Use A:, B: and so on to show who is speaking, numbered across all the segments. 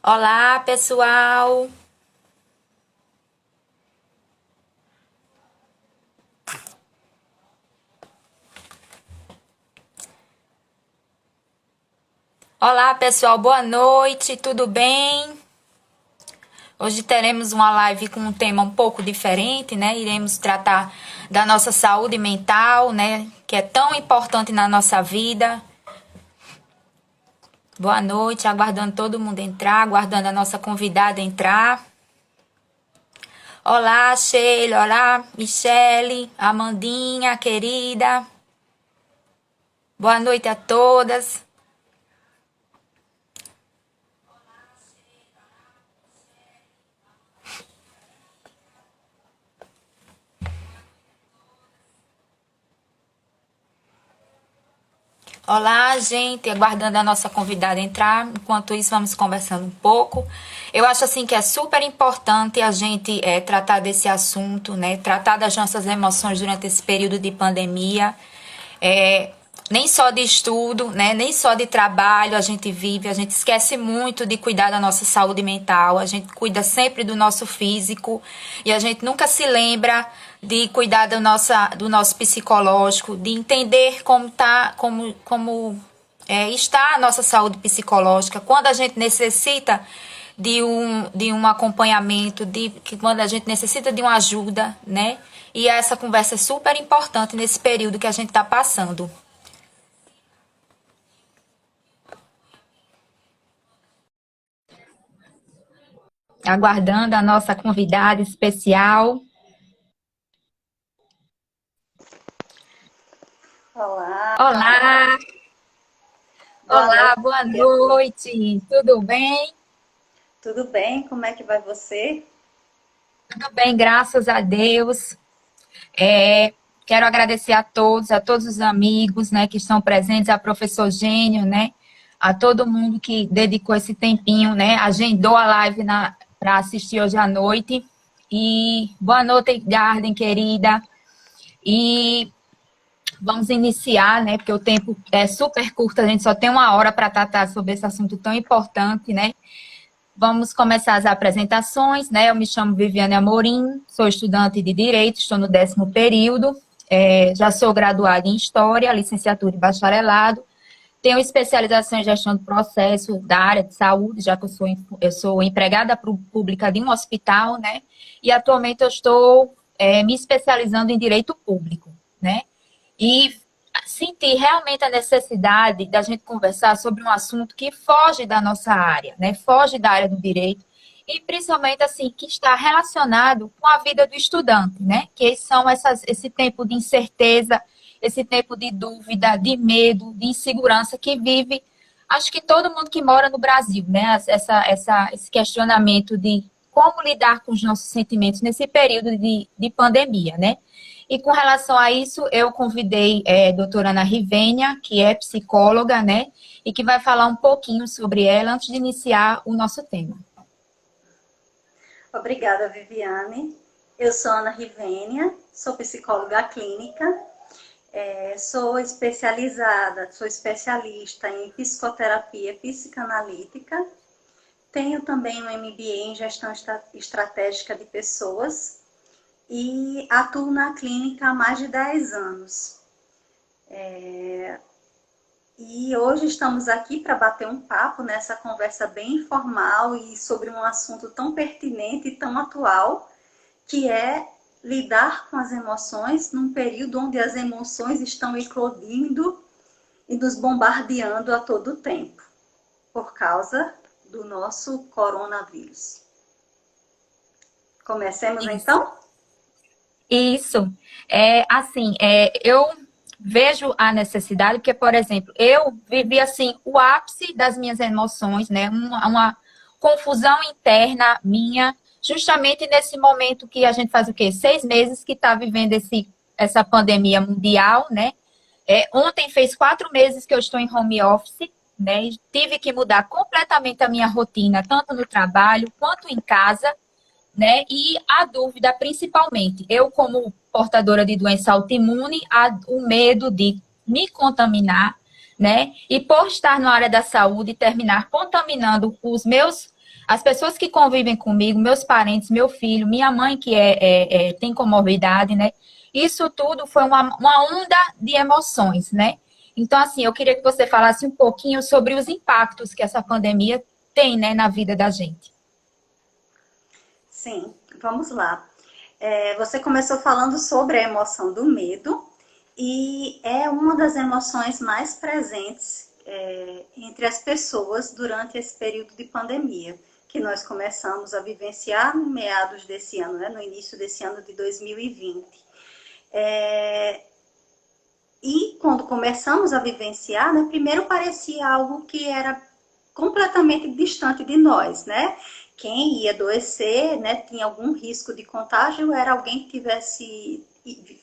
A: Olá, pessoal! Olá, pessoal, boa noite, tudo bem? Hoje teremos uma live com um tema um pouco diferente, né? Iremos tratar da nossa saúde mental, né? Que é tão importante na nossa vida. Boa noite, aguardando todo mundo entrar, aguardando a nossa convidada entrar. Olá, Sheila, olá, Michele, Amandinha, querida. Boa noite a todas. Olá, gente, aguardando a nossa convidada entrar. Enquanto isso, vamos conversando um pouco. Eu acho assim que é super importante a gente tratar desse assunto, né? Tratar das nossas emoções durante esse período de pandemia. É, nem só de estudo, né? Nem só de trabalho a gente vive, a gente esquece muito de cuidar da nossa saúde mental, a gente cuida sempre do nosso físico e a gente nunca se lembra de cuidar do nosso psicológico, de entender como está a nossa saúde psicológica, quando a gente necessita de um acompanhamento, quando a gente necessita de uma ajuda, né? E essa conversa é super importante nesse período que a gente está passando. Aguardando a nossa convidada especial.
B: Olá,
A: Olá,
B: boa
A: olá,
B: noite.
A: boa noite. Tudo bem?
B: Tudo bem? Como é que vai você?
A: Tudo bem, graças a Deus. Quero agradecer a todos os amigos, né, que estão presentes, a professor Gênio, né, a todo mundo que dedicou esse tempinho, né, agendou a live para assistir hoje à noite. E boa noite, Garden, querida. E vamos iniciar, né, porque o tempo é super curto, a gente só tem uma hora para tratar sobre esse assunto tão importante, né. Vamos começar as apresentações, né? Eu me chamo Viviane Amorim, sou estudante de Direito, estou no 10º período, já sou graduada em História, licenciatura e bacharelado, tenho especialização em Gestão do Processo da área de saúde, já que eu sou empregada pública de um hospital, né? E atualmente eu estou me especializando em Direito Público, né? E sentir realmente a necessidade da gente conversar sobre um assunto que foge da nossa área, né? Foge da área do direito e principalmente assim que está relacionado com a vida do estudante, né? Que são esse tempo de incerteza, esse tempo de dúvida, de medo, de insegurança que vive, acho que todo mundo que mora no Brasil, né? Esse questionamento de como lidar com os nossos sentimentos nesse período de pandemia, né? E com relação a isso, eu convidei a doutora Ana Rivênia, que é psicóloga, né? E que vai falar um pouquinho sobre ela antes de iniciar o nosso tema.
B: Obrigada, Viviane. Eu sou Ana Rivênia, sou psicóloga clínica, sou especialista em psicoterapia psicanalítica, tenho também um MBA em gestão estratégica de pessoas e atuo na clínica há mais de 10 anos. E hoje estamos aqui para bater um papo nessa conversa bem informal e sobre um assunto tão pertinente e tão atual, que é lidar com as emoções num período onde as emoções estão eclodindo e nos bombardeando a todo tempo, por causa do nosso coronavírus. Comecemos
A: Isso.
B: então?
A: Isso. Eu vejo a necessidade, porque, por exemplo, eu vivi assim o ápice das minhas emoções, né? Uma confusão interna minha, justamente nesse momento que a gente faz o quê? 6 meses que está vivendo essa pandemia mundial, né? Ontem fez 4 meses que eu estou em home office, né? Tive que mudar completamente a minha rotina, tanto no trabalho quanto em casa, né? E a dúvida, principalmente, eu como portadora de doença autoimune, o medo de me contaminar, né? E por estar na área da saúde, terminar contaminando As pessoas que convivem comigo, meus parentes, meu filho, minha mãe que tem comorbidade, né? Isso tudo foi uma onda de emoções, né? Então, assim, eu queria que você falasse um pouquinho sobre os impactos que essa pandemia tem, né, na vida da gente.
B: Sim, vamos lá. Você começou falando sobre a emoção do medo e é uma das emoções mais presentes entre as pessoas durante esse período de pandemia, que nós começamos a vivenciar no meados desse ano, né, no início desse ano de 2020. E quando começamos a vivenciar, né, primeiro parecia algo que era completamente distante de nós, né? Quem ia adoecer, né, tinha algum risco de contágio, era alguém que tivesse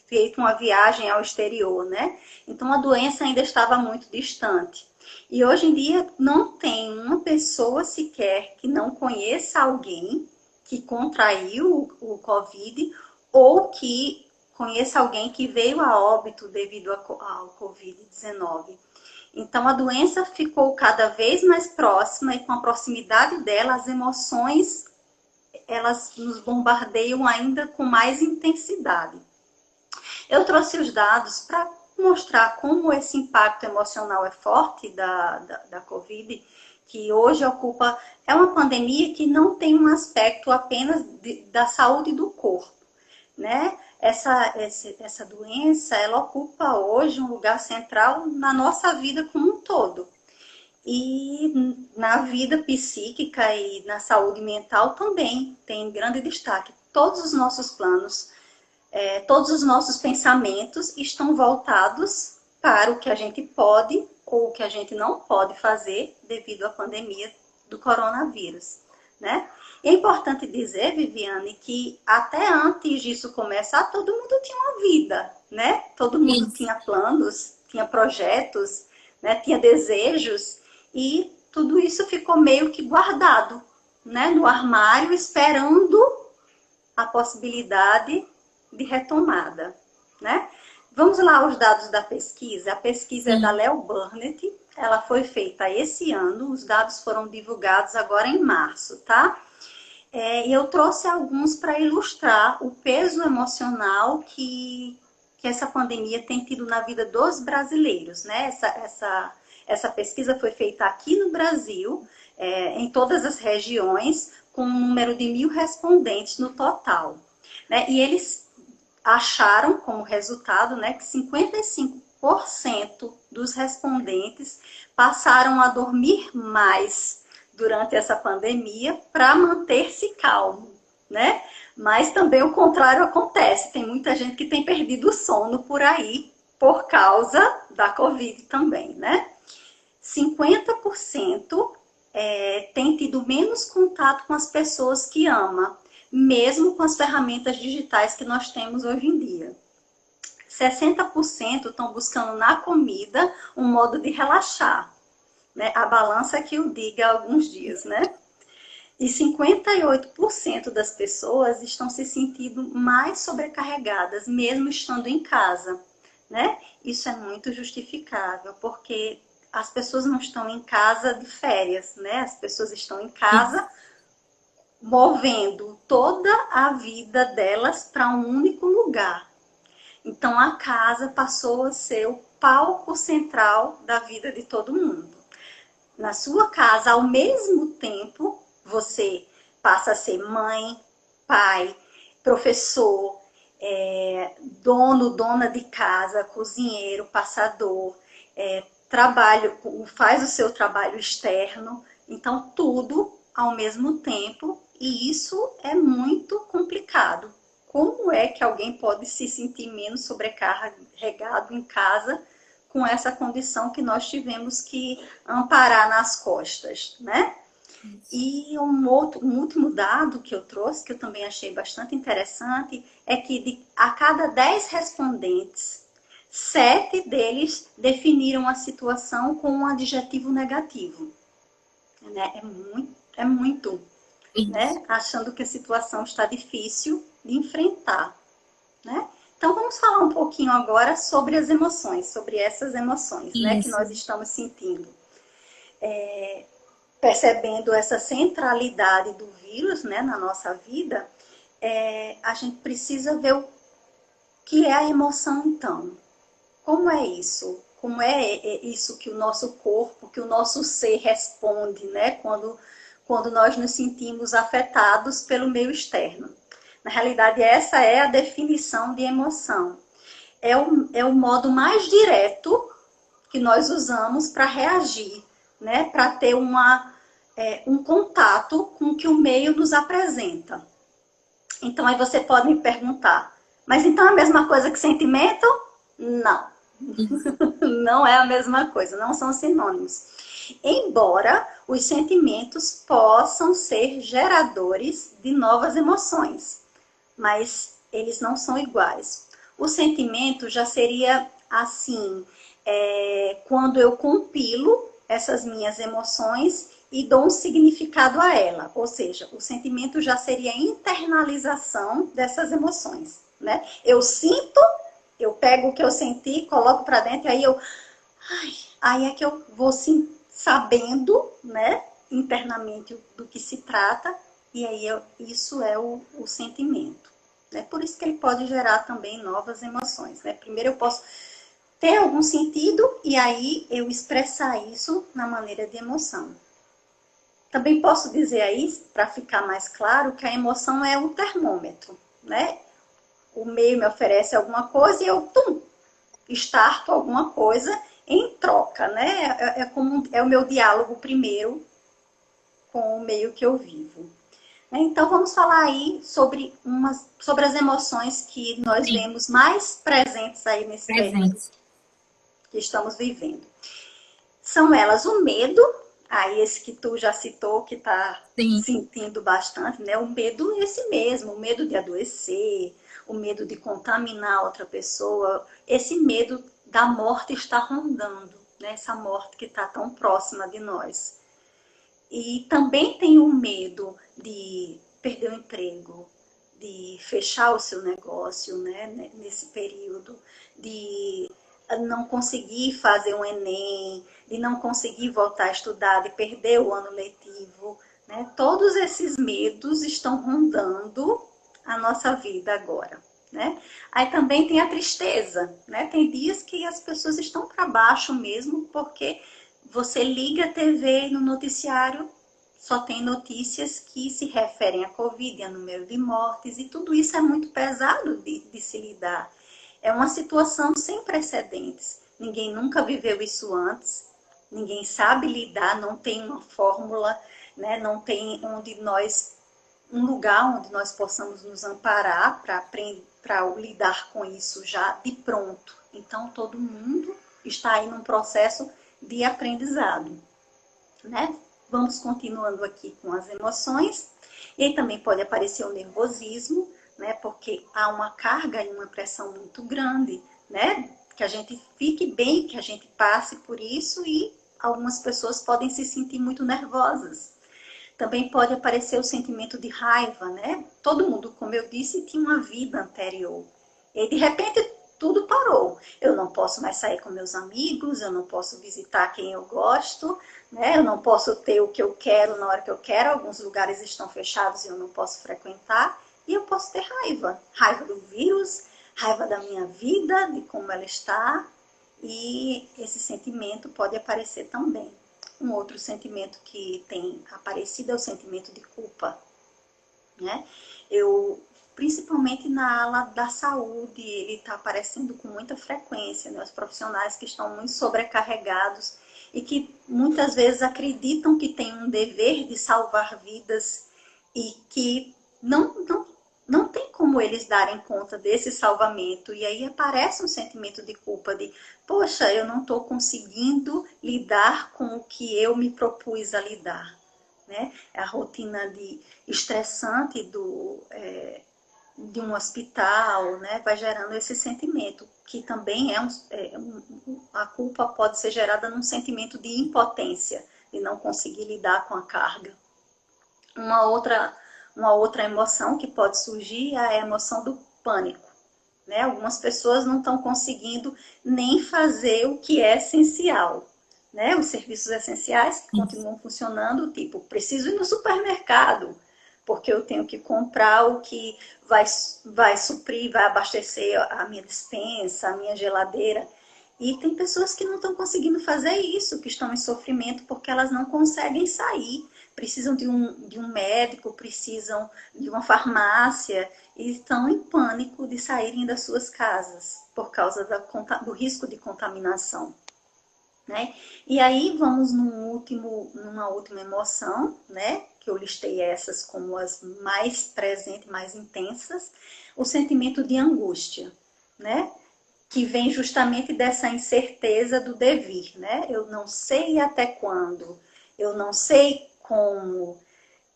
B: feito uma viagem ao exterior, né? Então a doença ainda estava muito distante. E hoje em dia não tem uma pessoa sequer que não conheça alguém que contraiu o Covid ou que conheça alguém que veio a óbito devido ao Covid-19. Então, a doença ficou cada vez mais próxima e com a proximidade dela, as emoções, elas nos bombardeiam ainda com mais intensidade. Eu trouxe os dados para mostrar como esse impacto emocional é forte da Covid, que hoje ocupa, é uma pandemia que não tem um aspecto apenas da saúde do corpo, né? Essa doença, ela ocupa hoje um lugar central na nossa vida como um todo. E na vida psíquica e na saúde mental também tem grande destaque. Todos os nossos planos, todos os nossos pensamentos estão voltados para o que a gente pode ou o que a gente não pode fazer devido à pandemia do coronavírus, né? E é importante dizer, Viviane, que até antes disso começar, todo mundo tinha uma vida, né? Todo mundo
A: Isso.
B: tinha planos, tinha projetos, né? Tinha desejos, e tudo isso ficou meio que guardado, né? No armário, esperando a possibilidade de retomada, né? Vamos lá aos dados da pesquisa. A pesquisa é da
A: Sim.
B: Leo Burnett, ela foi feita esse ano, os dados foram divulgados agora em março, tá? E eu trouxe alguns para ilustrar o peso emocional que essa pandemia tem tido na vida dos brasileiros, né? Essa pesquisa foi feita aqui no Brasil, em todas as regiões, com um número de 1.000 respondentes no total, né? E eles acharam como resultado, né, que 55% dos respondentes passaram a dormir mais durante essa pandemia para manter-se calmo, né? Mas também o contrário acontece. Tem muita gente que tem perdido o sono por aí por causa da Covid também, né? 50% tem tido menos contato com as pessoas que ama, mesmo com as ferramentas digitais que nós temos hoje em dia. 60% estão buscando na comida um modo de relaxar, né? A balança que o diga há alguns dias, né? E 58% das pessoas estão se sentindo mais sobrecarregadas, mesmo estando em casa, né? Isso é muito justificável, porque as pessoas não estão em casa de férias, né? As pessoas estão em casa
A: Isso.
B: movendo toda a vida delas para um único lugar. Então a casa passou a ser o palco central da vida de todo mundo. Na sua casa, ao mesmo tempo, você passa a ser mãe, pai, professor, dona de casa, cozinheiro, passador, trabalho, faz o seu trabalho externo. Então, tudo ao mesmo tempo, e isso é muito complicado. Como é que alguém pode se sentir menos sobrecarregado em casa com essa condição que nós tivemos que amparar nas costas, né? E um último dado que eu trouxe, que eu também achei bastante interessante, é que a cada 10 respondentes, 7 deles definiram a situação com um adjetivo negativo. Né? É muito,
A: Isso.
B: né? Achando que a situação está difícil de enfrentar, né? Então vamos falar um pouquinho agora sobre as emoções, sobre essas emoções, né, que
A: Isso.
B: nós estamos sentindo. percebendo essa centralidade do vírus, né, na nossa vida, a gente precisa ver o que é a emoção, então. Como é isso? Como é isso que o nosso corpo, que o nosso ser responde, né, quando nós nos sentimos afetados pelo meio externo? Na realidade, essa é a definição de emoção. É o modo mais direto que nós usamos para reagir, né? Para ter um contato com o que o meio nos apresenta. Então, aí você pode me perguntar, mas então é a mesma coisa que sentimento? Não.
A: Isso.
B: Não é a mesma coisa, não são sinônimos. Embora os sentimentos possam ser geradores de novas emoções, mas eles não são iguais. O sentimento já seria assim, quando eu compilo essas minhas emoções e dou um significado a ela. Ou seja, o sentimento já seria a internalização dessas emoções, né? Eu sinto, eu pego o que eu senti, coloco para dentro, e aí é que eu vou sim, sabendo, né, internamente do que se trata, e aí isso é o sentimento. Né? Por isso que ele pode gerar também novas emoções. Né? Primeiro eu posso ter algum sentido e aí eu expressar isso na maneira de emoção. Também posso dizer aí, para ficar mais claro, que a emoção é o termômetro. Né? O meio me oferece alguma coisa e eu estarto alguma coisa em troca. Né? É o meu diálogo primeiro com o meio que eu vivo. Então, vamos falar aí sobre as emoções que nós
A: Sim,
B: vemos mais presentes aí nesse período
A: presentes.
B: que estamos vivendo. São elas o medo, aí esse que tu já citou, que está
A: Sim,
B: sentindo bastante, né? O medo esse mesmo, o medo de adoecer, o medo de contaminar outra pessoa, esse medo da morte está rondando, né? Essa morte que está tão próxima de nós. E também tem o medo de perder o emprego, de fechar o seu negócio, né, nesse período, de não conseguir fazer um Enem, de não conseguir voltar a estudar, de perder o ano letivo. Né? Todos esses medos estão rondando a nossa vida agora. Né? Aí também tem a tristeza. Né? Tem dias que as pessoas estão para baixo mesmo, porque você liga a TV no noticiário, só tem notícias que se referem à Covid, a número de mortes, e tudo isso é muito pesado de se lidar. É uma situação sem precedentes. Ninguém nunca viveu isso antes, ninguém sabe lidar, não tem uma fórmula, né? Não tem um lugar onde nós possamos nos amparar para lidar com isso já de pronto. Então, todo mundo está aí num processo de aprendizado, né? Vamos continuando aqui com as emoções. E aí também pode aparecer o nervosismo, né? Porque há uma carga e uma pressão muito grande, né? Que a gente fique bem, que a gente passe por isso e algumas pessoas podem se sentir muito nervosas. Também pode aparecer o sentimento de raiva, né? Todo mundo, como eu disse, tinha uma vida anterior. E de repente tudo parou. Eu não posso mais sair com meus amigos, eu não posso visitar quem eu gosto, né? Eu não posso ter o que eu quero na hora que eu quero. Alguns lugares estão fechados e eu não posso frequentar. E eu posso ter raiva. Raiva do vírus, raiva da minha vida, de como ela está. E esse sentimento pode aparecer também. Um outro sentimento que tem aparecido é o sentimento de culpa, né? Principalmente na ala da saúde, ele está aparecendo com muita frequência, né? Os profissionais que estão muito sobrecarregados e que muitas vezes acreditam que têm um dever de salvar vidas e que não tem como eles darem conta desse salvamento. E aí aparece um sentimento de culpa de, poxa, eu não estou conseguindo lidar com o que eu me propus a lidar. Né? A rotina estressante de um hospital, né? Vai gerando esse sentimento, que também a culpa pode ser gerada num sentimento de impotência, de não conseguir lidar com a carga. Uma outra emoção que pode surgir é a emoção do pânico. Né? Algumas pessoas não estão conseguindo nem fazer o que é essencial. né? Os serviços essenciais que continuam funcionando, tipo, preciso ir no supermercado, porque eu tenho que comprar o que vai suprir, vai abastecer a minha despensa, a minha geladeira. E tem pessoas que não estão conseguindo fazer isso, que estão em sofrimento porque elas não conseguem sair, precisam de um médico, precisam de uma farmácia e estão em pânico de saírem das suas casas por causa do risco de contaminação. Né? E aí vamos numa última emoção, né? Que eu listei essas como as mais presentes, mais intensas, o sentimento de angústia, né? Que vem justamente dessa incerteza do devir, né? Eu não sei até quando, eu não sei como,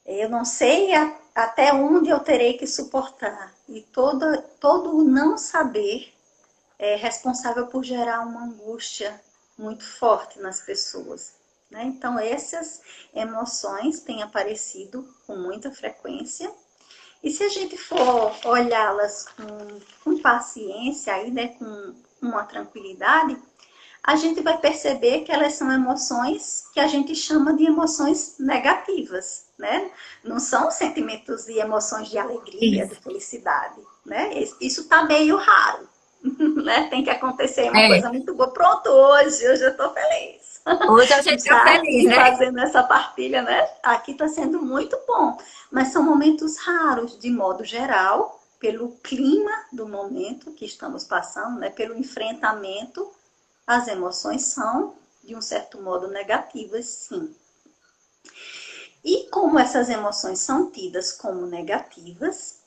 B: eu não sei até onde eu terei que suportar. E todo o não saber é responsável por gerar uma angústia muito forte nas pessoas. Né? Então, essas emoções têm aparecido com muita frequência. E se a gente for olhá-las com paciência, aí, né, com uma tranquilidade, a gente vai perceber que elas são emoções que a gente chama de emoções negativas. Né? Não são sentimentos e emoções de alegria, de felicidade. Né? Isso está meio raro. Né? Tem que acontecer uma
A: É,
B: coisa muito boa. Pronto, hoje eu estou feliz.
A: hoje a gente está
B: Estar
A: feliz,
B: aqui
A: né?
B: fazendo essa partilha, né? Aqui está sendo muito bom. Mas são momentos raros, de modo geral, pelo clima do momento que estamos passando, né? Pelo enfrentamento, as emoções são, de um certo modo, negativas, sim. E como essas emoções são tidas como negativas,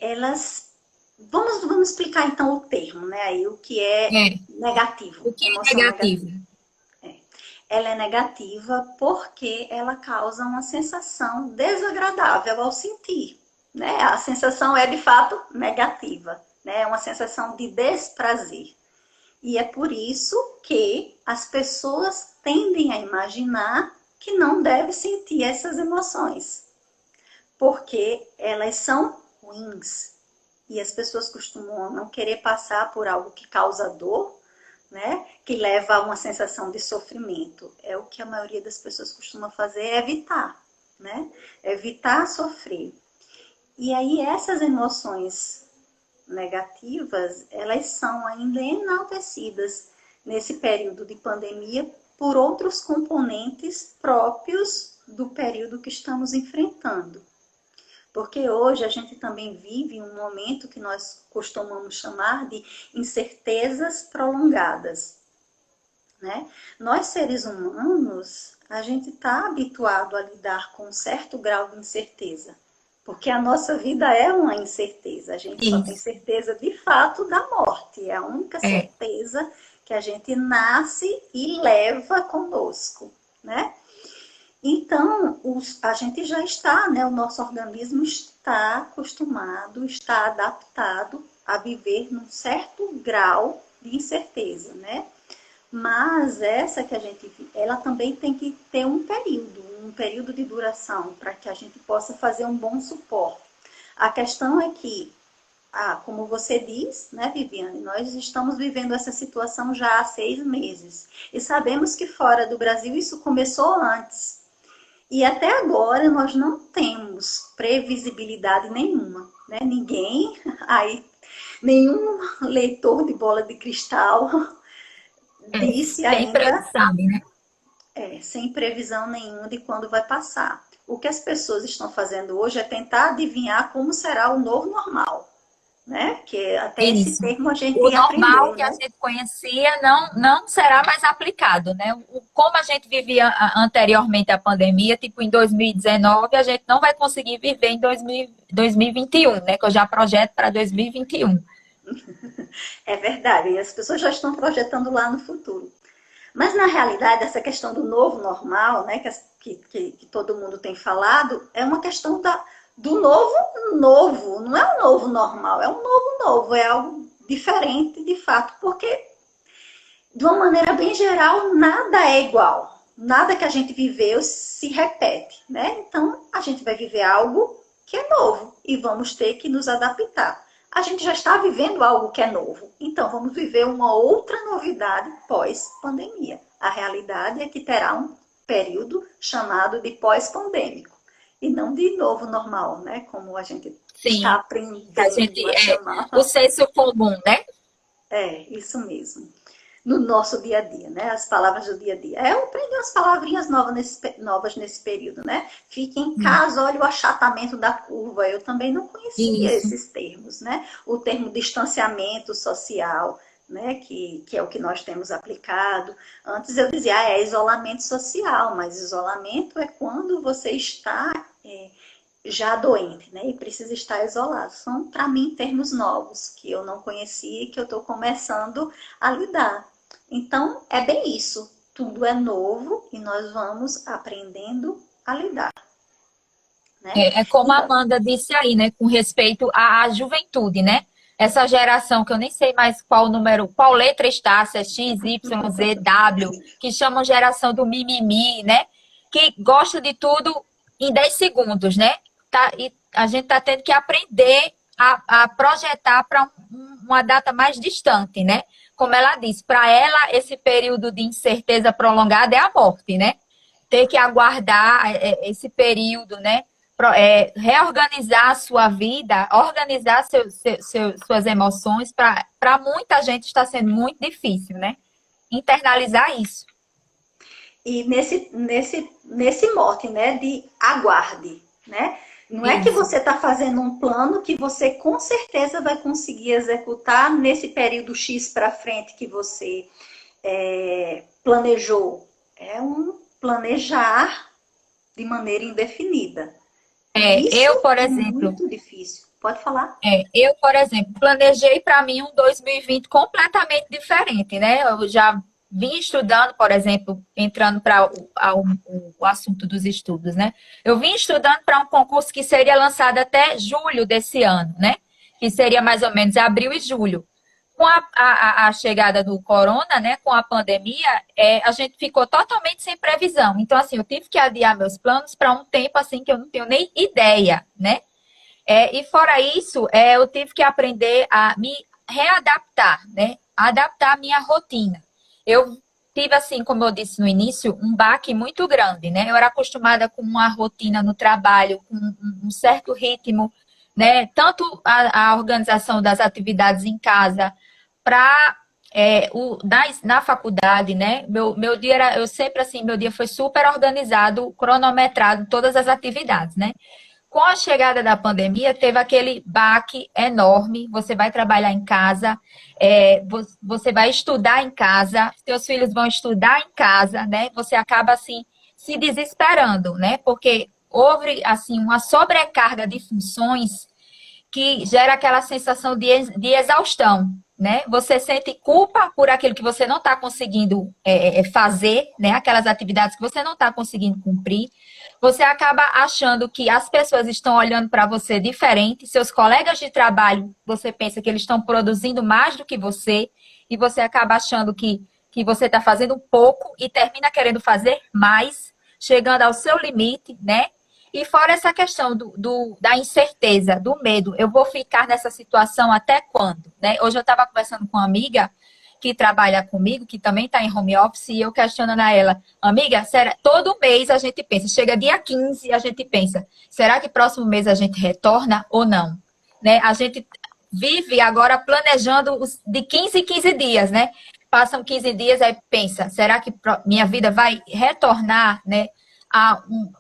B: elas... Vamos explicar então o termo, né? Aí, o que é
A: É,
B: negativo,
A: o que é
B: emoção
A: negativo?
B: negativa. Ela é negativa porque ela causa uma sensação desagradável ao sentir. Né? A sensação é de fato negativa, né? É uma sensação de desprazer. E é por isso que as pessoas tendem a imaginar que não deve sentir essas emoções, porque elas são ruins. E as pessoas costumam não querer passar por algo que causa dor, né? Que leva a uma sensação de sofrimento. É o que a maioria das pessoas costuma fazer, é evitar, né? Evitar sofrer. E aí essas emoções negativas, elas são ainda enaltecidas nesse período de pandemia por outros componentes próprios do período que estamos enfrentando. Porque hoje a gente também vive um momento que nós costumamos chamar de incertezas prolongadas. Né? Nós, seres humanos, a gente está habituado a lidar com um certo grau de incerteza. Porque a nossa vida é uma incerteza. A gente só tem
A: Isso.
B: certeza, de fato, da morte. É a única
A: É,
B: certeza que a gente nasce e leva conosco. Né? Então, a gente já está, né? O nosso organismo está acostumado, está adaptado a viver num certo grau de incerteza, né? Mas essa que a gente, ela também tem que ter um período de duração, para que a gente possa fazer um bom suporte. A questão é que, como você diz, né, Viviane, nós estamos vivendo essa situação já há 6 meses. E sabemos que fora do Brasil isso começou antes. E até agora nós não temos previsibilidade nenhuma, né? Ninguém, aí, nenhum leitor de bola de cristal disse
A: sem
B: ainda,
A: previsão, né?
B: sem previsão nenhuma de quando vai passar. O que as pessoas estão fazendo hoje é tentar adivinhar como será o novo normal, né? Que até esse
A: Isso.
B: termo a
A: O
B: gente
A: normal
B: aprendeu,
A: que a
B: né?
A: gente conhecia não será mais aplicado, né? Como a gente vivia anteriormente à pandemia, tipo em 2019, a gente não vai conseguir viver em 2021, né? Que eu já projeto para 2021.
B: É verdade, e as pessoas já estão projetando lá no futuro. Mas, na realidade, essa questão do novo normal, né, que todo mundo tem falado, é uma questão do novo novo. Não é um novo normal, é um novo novo. É algo diferente, de fato, porque, de uma maneira bem geral, nada é igual. Nada que a gente viveu se repete, né? Então, a gente vai viver algo que é novo e vamos ter que nos adaptar. a gente já está vivendo algo que é novo. Então, vamos viver uma outra novidade pós-pandemia. A realidade é que terá um período chamado de pós-pandêmico. E não de novo normal, né? Como a gente está
A: Sim, a gente
B: aprendendo a
A: é
B: chamar.
A: o senso comum, né?
B: É, isso mesmo. No nosso dia a dia, né? As palavras do dia a dia. Eu aprendi umas palavrinhas novas nesse período, né? Fique em casa, olha o achatamento da curva. Eu também não conhecia
A: Isso.
B: esses termos, né? O termo distanciamento social, né? Que é o que nós temos aplicado. Antes eu dizia, é isolamento social, mas isolamento é quando você está já doente, né? E precisa estar isolado. São, para mim, termos novos que eu não conhecia e que eu estou começando a lidar. Então, é bem isso. Tudo é novo e nós vamos aprendendo a lidar, né?
A: É como a
B: Então,
A: Amanda disse aí, né? Com respeito à juventude, né? Essa geração que eu nem sei mais qual número, qual letra está, se é X, Y, Z, W, que chamam geração do mimimi, né? Que gosta de tudo em 10 segundos, né? E a gente está tendo que aprender a projetar para uma data mais distante, né? Como ela disse, para ela, esse período de incerteza prolongada é a morte, né? Ter que aguardar esse período, né? Reorganizar a sua vida, organizar suas emoções, para muita gente está sendo muito difícil, né? Internalizar isso.
B: e nesse mote, né, de aguarde, né? Não é que
A: Isso.
B: você está fazendo um plano que você com certeza vai conseguir executar nesse período X para frente que você planejou. É um planejar de maneira indefinida. E isso
A: Eu, por
B: é
A: exemplo,
B: muito difícil. Pode falar.
A: planejei para mim um 2020 completamente diferente, né? Eu já vim estudando, por exemplo, entrando para o assunto dos estudos, né? Eu vim estudando para um concurso que seria lançado até julho desse ano, né? Que seria mais ou menos abril e julho. Com a chegada do corona, né, com a pandemia, a gente ficou totalmente sem previsão. Então, assim, eu tive que adiar meus planos para um tempo assim que eu não tenho nem ideia, né? E fora isso, eu tive que aprender a me readaptar, né? Adaptar a minha rotina. Eu tive, assim, como eu disse no início, um baque muito grande, né? Eu era acostumada com uma rotina no trabalho, com um certo ritmo, né? Tanto a organização das atividades em casa, para na faculdade, né? Meu dia era, eu sempre assim, meu dia foi super organizado, cronometrado, todas as atividades, né? Com a chegada da pandemia, teve aquele baque enorme. Você vai trabalhar em casa, você vai estudar em casa, seus filhos vão estudar em casa, né? Você acaba assim se desesperando, né? Porque houve assim uma sobrecarga de funções que gera aquela sensação de exaustão, né? Você sente culpa por aquilo que você não está conseguindo fazer, né? Aquelas atividades que você não está conseguindo cumprir. Você acaba achando que as pessoas estão olhando para você diferente, seus colegas de trabalho, você pensa que eles estão produzindo mais do que você, e você acaba achando que você está fazendo um pouco e termina querendo fazer mais, chegando ao seu limite, né? E fora essa questão da incerteza, do medo, eu vou ficar nessa situação até quando? Né? Hoje eu estava conversando com uma amiga que trabalha comigo, que também está em home office, e eu questionando a ela, amiga, será, todo mês a gente pensa, chega dia 15 a gente pensa, será que próximo mês a gente retorna ou não? Né? A gente vive agora planejando de 15 em 15 dias, né? Passam 15 dias, aí pensa, será que minha vida vai retornar, né?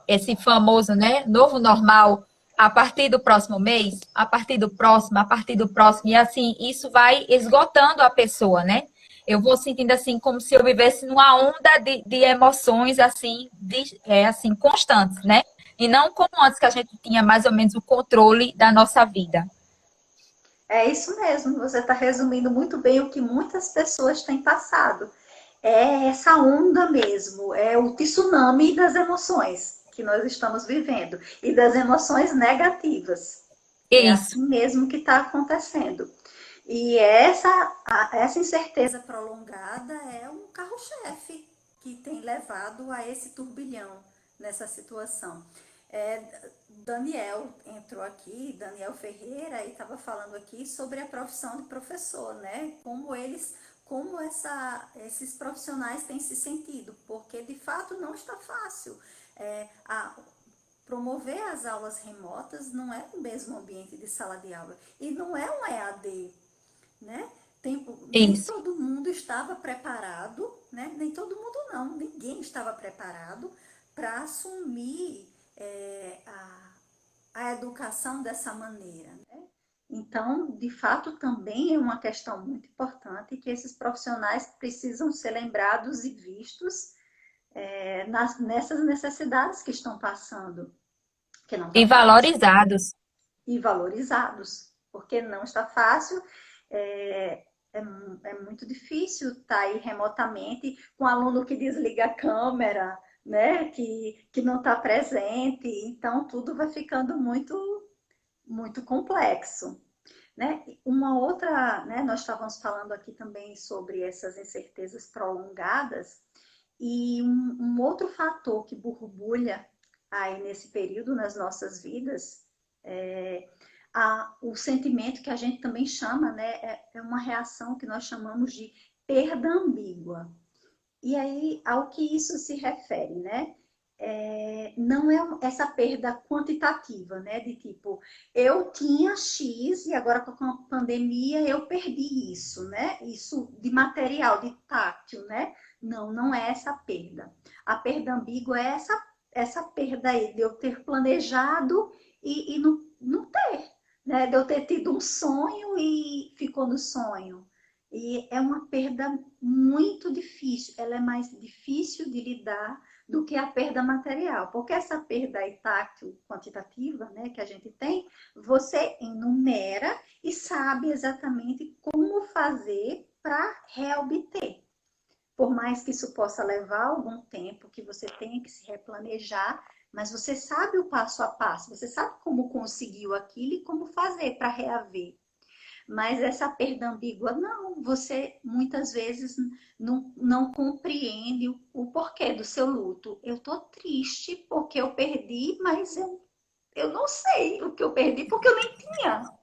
A: Esse famoso, né, novo normal a partir do próximo mês, a partir do próximo, a partir do próximo, e assim, isso vai esgotando a pessoa, né? Eu vou sentindo assim, como se eu vivesse numa onda de emoções, assim, assim, constantes, né? E não como antes que a gente tinha mais ou menos o controle da nossa vida.
B: É isso mesmo, você está resumindo muito bem o que muitas pessoas têm passado. É essa onda mesmo, é o tsunami das emoções que nós estamos vivendo e das emoções negativas. É
A: Isso.
B: assim mesmo que está acontecendo. E essa incerteza prolongada é um carro-chefe que tem levado a esse turbilhão nessa situação. Daniel entrou aqui, Daniel Ferreira, e estava falando aqui sobre a profissão de professor, né? Esses profissionais têm se sentido, porque de fato não está fácil. Promover as aulas remotas não é o mesmo ambiente de sala de aula e não é um EAD, né? Nem
A: Isso.
B: todo mundo estava preparado, né? Nem todo mundo não, ninguém estava preparado para assumir a educação dessa maneira, né? Então, de fato, também é uma questão muito importante que esses profissionais precisam ser lembrados e vistos nessas necessidades que estão passando, que não
A: E
B: está fácil,
A: valorizados.
B: e valorizados, porque não está fácil, é muito difícil estar aí remotamente com um aluno que desliga a câmera, né, que não está presente, então tudo vai ficando muito complexo. Né? Uma outra, né, nós estávamos falando aqui também sobre essas incertezas prolongadas, e um outro fator que borbulha aí nesse período nas nossas vidas é o sentimento que a gente também chama, né, é uma reação que nós chamamos de perda ambígua. E aí, ao que isso se refere, né? Não é essa perda quantitativa, né? De tipo, eu tinha X e agora com a pandemia eu perdi isso, né? Isso de material, de tátil, né? Não, não é essa perda. A perda ambígua é essa perda aí de eu ter planejado e não ter, né? De eu ter tido um sonho e ficou no sonho. E é uma perda muito difícil, ela é mais difícil de lidar do que a perda material, porque essa perda aí tátil quantitativa, né, que a gente tem, você enumera e sabe exatamente como fazer para reobter. Por mais que isso possa levar algum tempo, que você tenha que se replanejar, mas você sabe o passo a passo, você sabe como conseguiu aquilo e como fazer para reaver. Mas essa perda ambígua, não, você muitas vezes não compreende o porquê do seu luto. Eu tô triste porque eu perdi, mas eu não sei o que eu perdi porque eu nem tinha,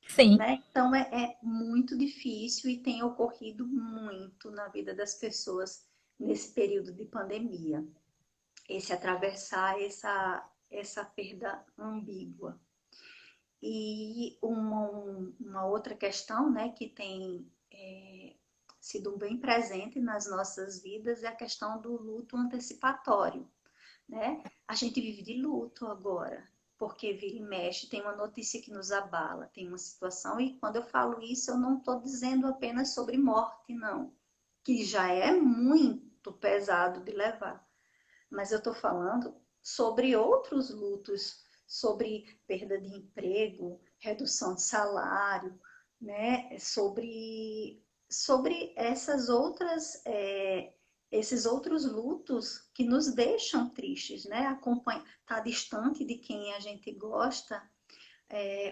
A: Sim,
B: né? Então é muito difícil e tem ocorrido muito na vida das pessoas nesse período de pandemia. Esse atravessar essa perda ambígua. E uma outra questão, né, que tem sido bem presente nas nossas vidas é a questão do luto antecipatório, né? A gente vive de luto agora, porque vira e mexe, tem uma notícia que nos abala, tem uma situação, e quando eu falo isso, eu não estou dizendo apenas sobre morte, não, que já é muito pesado de levar, mas eu estou falando sobre outros lutos, sobre perda de emprego, redução de salário, né? Sobre esses outros lutos que nos deixam tristes, né? Tá distante de quem a gente gosta,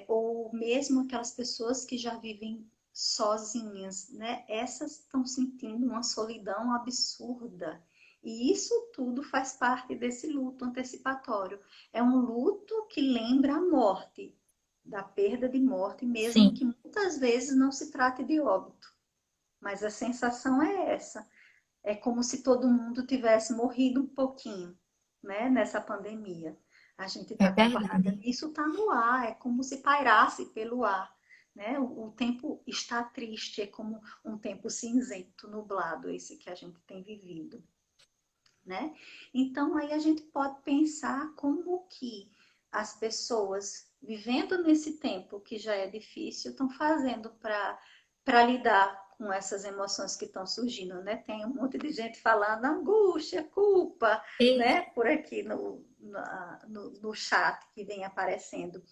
B: ou mesmo aquelas pessoas que já vivem sozinhas, né? Essas estão sentindo uma solidão absurda. E isso tudo faz parte desse luto antecipatório. É um luto que lembra a morte, da perda de morte, mesmo
A: sim,
B: que muitas vezes não se trate de óbito. Mas a sensação é essa. É como se todo mundo tivesse morrido um pouquinho, né, nessa pandemia. A gente
A: é
B: está
A: verdade.
B: compartilhando. Isso está no ar, é como se pairasse pelo ar. Né? O tempo está triste, é como um tempo cinzento, nublado, esse que a gente tem vivido. Né? Então, aí a gente pode pensar como que as pessoas, vivendo nesse tempo que já é difícil, estão fazendo para lidar com essas emoções que estão surgindo, né? Tem um monte de gente falando angústia, culpa,
A: E
B: né? Por aqui no chat que vem aparecendo.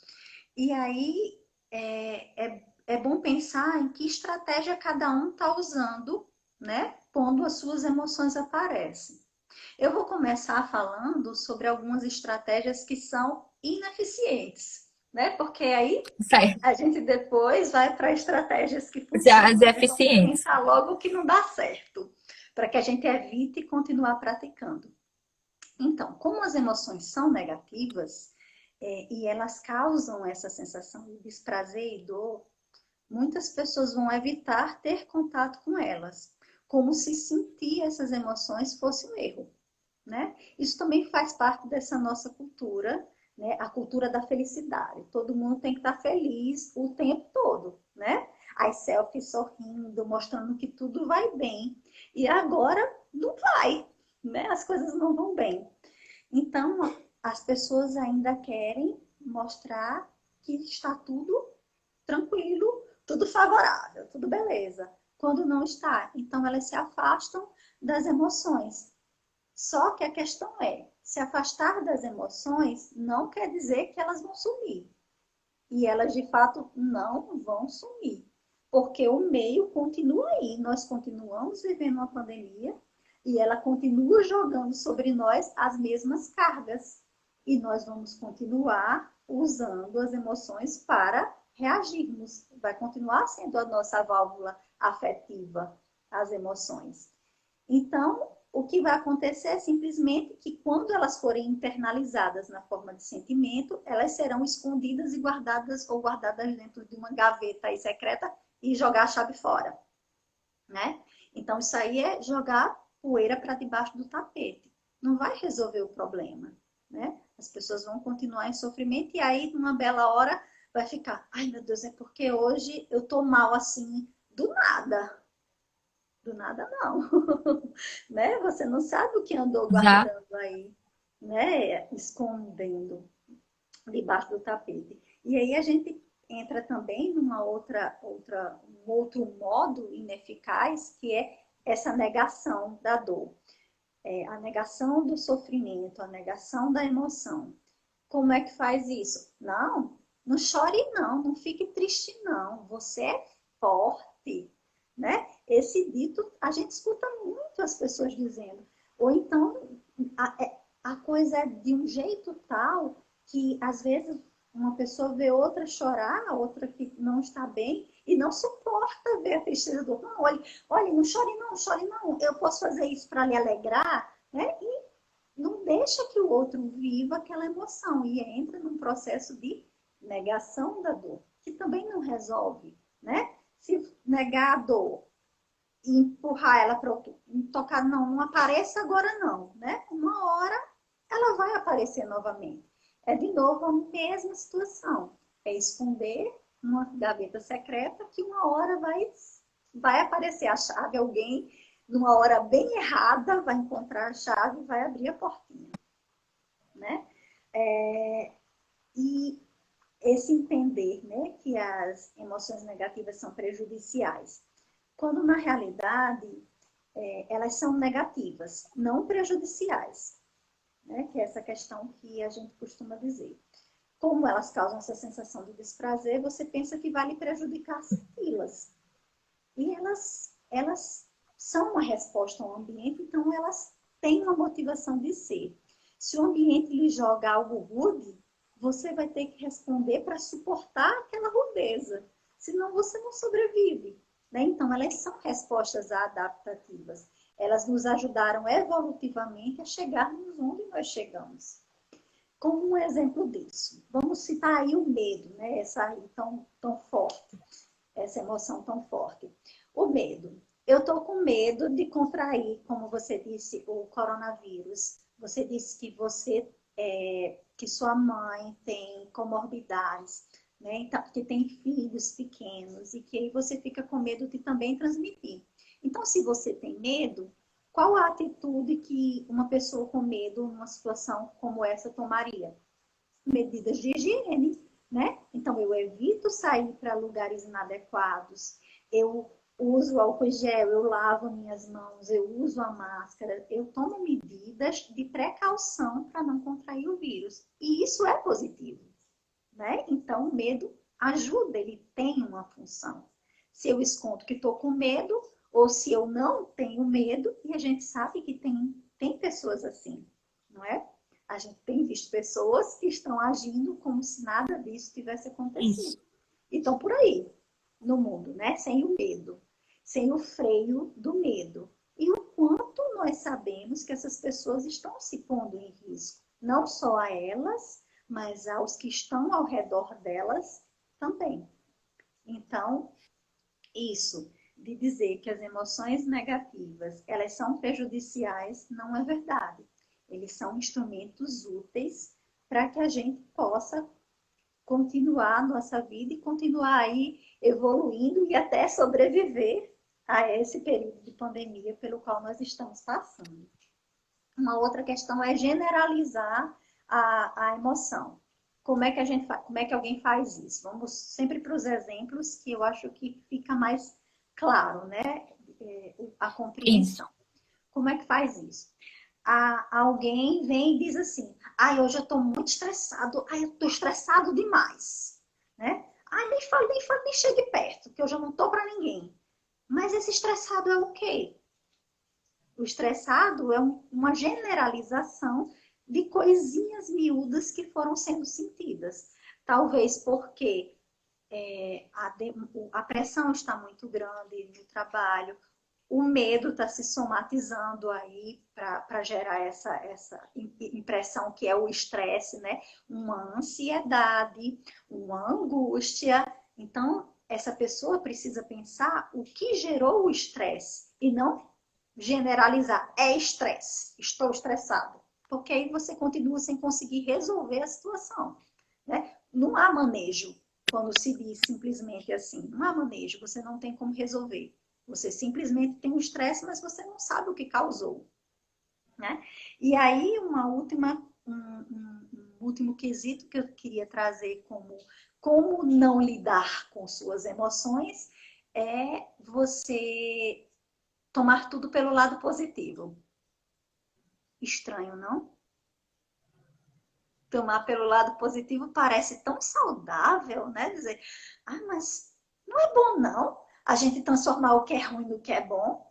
B: E aí é bom pensar em que estratégia cada um está usando, né? Quando as suas emoções aparecem. Eu vou começar falando sobre algumas estratégias que são ineficientes, né? Porque aí
A: certo,
B: a gente depois vai para estratégias que
A: as
B: funcionam. Mas vamos
A: eficientes.
B: pensar logo o que não dá certo, para que a gente evite continuar praticando. Então, como as emoções são negativas, e elas causam essa sensação de desprazer e dor, muitas pessoas vão evitar ter contato com elas, como se sentir essas emoções fosse um erro, né? Isso também faz parte dessa nossa cultura, né? A cultura da felicidade. Todo mundo tem que estar feliz o tempo todo, né? As selfies sorrindo, mostrando que tudo vai bem. E agora não vai, né? As coisas não vão bem. Então, as pessoas ainda querem mostrar que está tudo tranquilo, tudo favorável, tudo beleza, quando não está. Então, elas se afastam das emoções. Só que a questão é, se afastar das emoções não quer dizer que elas vão sumir. E elas, de fato, não vão sumir. Porque o meio continua aí. Nós continuamos vivendo uma pandemia e ela continua jogando sobre nós as mesmas cargas. E nós vamos continuar usando as emoções para reagirmos. Vai continuar sendo a nossa válvula afetiva, as emoções. Então, o que vai acontecer é simplesmente que quando elas forem internalizadas na forma de sentimento, elas serão escondidas e guardadas ou guardadas dentro de uma gaveta aí secreta e jogar a chave fora, né? Então, isso aí é jogar poeira para debaixo do tapete. Não vai resolver o problema, né? As pessoas vão continuar em sofrimento e aí, numa bela hora, vai ficar, ai meu Deus, é porque hoje eu tô mal assim, do nada. Do nada não, né? Você não sabe o que andou
A: Já.
B: guardando aí, né? Escondendo debaixo do tapete. E aí a gente entra também numa um outro modo ineficaz, que é essa negação da dor, a negação do sofrimento, a negação da emoção. Como é que faz isso? Não, não chore não, não fique triste não. Você é forte, né? Esse dito a gente escuta muito as pessoas dizendo. Ou então a coisa é de um jeito tal que às vezes uma pessoa vê outra chorar, outra que não está bem e não suporta ver a tristeza do outro. Não, olhe, não chore não, chore não. Eu posso fazer isso para lhe alegrar, né? E não deixa que o outro viva aquela emoção e entra num processo de negação da dor, que também não resolve, né? Se negar a dor e empurrar ela para outro, tocar, não, não apareça agora não, né? Uma hora ela vai aparecer novamente. É de novo a mesma situação, é esconder numa gaveta secreta que uma hora vai aparecer a chave, alguém numa hora bem errada vai encontrar a chave e vai abrir a portinha, né? E esse entender, né, que as emoções negativas são prejudiciais, quando na realidade elas são negativas, não prejudiciais, né, que é essa questão que a gente costuma dizer. Como elas causam essa sensação de desprazer, você pensa que vai lhe prejudicar senti-las. E elas são uma resposta ao ambiente, então elas têm uma motivação de ser. Se o ambiente lhe joga algo rude, você vai ter que responder para suportar aquela rudeza, senão você não sobrevive, né? Então, elas são respostas adaptativas. Elas nos ajudaram evolutivamente a chegarmos onde nós chegamos. Como um exemplo disso, vamos citar aí o medo, né? Essa aí tão forte, essa emoção tão forte. O medo. Eu estou com medo de contrair, como você disse, o coronavírus. Você disse que que sua mãe tem comorbidades, né? Então, que tem filhos pequenos e que aí você fica com medo de também transmitir. Então, se você tem medo, qual a atitude que uma pessoa com medo numa situação como essa tomaria? Medidas de higiene, né? Então, eu evito sair para lugares inadequados, eu uso álcool gel, eu lavo minhas mãos, eu uso a máscara, eu tomo medidas de precaução para não contrair o vírus. E isso é positivo, né? Então, o medo ajuda, ele tem uma função. Se eu escondo que estou com medo, ou se eu não tenho medo, e a gente sabe que tem pessoas assim, não é? A gente tem visto pessoas que estão agindo como se nada disso tivesse
A: Isso.
B: acontecido. E estão por aí, no mundo, né? Sem o medo, sem o freio do medo. E o quanto nós sabemos que essas pessoas estão se pondo em risco, não só a elas, mas aos que estão ao redor delas também. Então, isso de dizer que as emoções negativas, elas são prejudiciais, não é verdade. Eles são instrumentos úteis para que a gente possa continuar a nossa vida e continuar aí evoluindo e até sobreviver a esse período de pandemia pelo qual nós estamos passando. Uma outra questão é generalizar a emoção. Como é que como é que alguém faz isso? Vamos sempre para os exemplos que eu acho que fica mais claro, né? A
A: Isso.
B: compreensão. Como é que faz isso? Alguém vem e diz assim, hoje eu estou muito estressado, eu estou estressado demais, né? Nem chegue perto, que eu já não estou para ninguém. Mas esse estressado é o quê? O estressado é uma generalização de coisinhas miúdas que foram sendo sentidas. Talvez porque a pressão está muito grande no trabalho, o medo está se somatizando aí para gerar essa impressão que é o estresse, né? Uma ansiedade, uma angústia. Então, essa pessoa precisa pensar o que gerou o estresse e não generalizar. É estresse, estou estressado. Porque aí você continua sem conseguir resolver a situação, né? Não há manejo quando se diz simplesmente assim. Não há manejo, você não tem como resolver. Você simplesmente tem um estresse, mas você não sabe o que causou, né? E aí, um último quesito que eu queria trazer como não lidar com suas emoções é você tomar tudo pelo lado positivo. Estranho, não? Tomar pelo lado positivo parece tão saudável, né? Dizer, mas não é bom, não, a gente transformar o que é ruim no que é bom.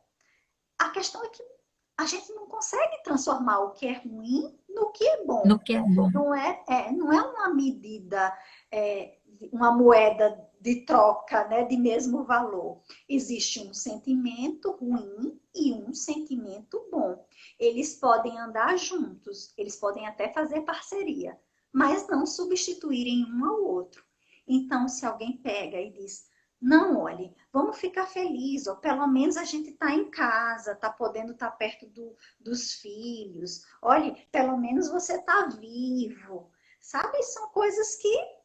B: A questão é que a gente não consegue transformar o que é ruim no que é
A: No
B: bom.
A: que é bom.
B: Não é uma medida, uma moeda de troca, né, de mesmo valor. Existe um sentimento ruim e um sentimento bom. Eles podem andar juntos, eles podem até fazer parceria, mas não substituírem um ao outro. Então, se alguém pega e diz, não, olhe, vamos ficar felizes, ou pelo menos a gente está em casa, está podendo estar perto dos filhos. Olhe, pelo menos você está vivo. Sabe, são coisas que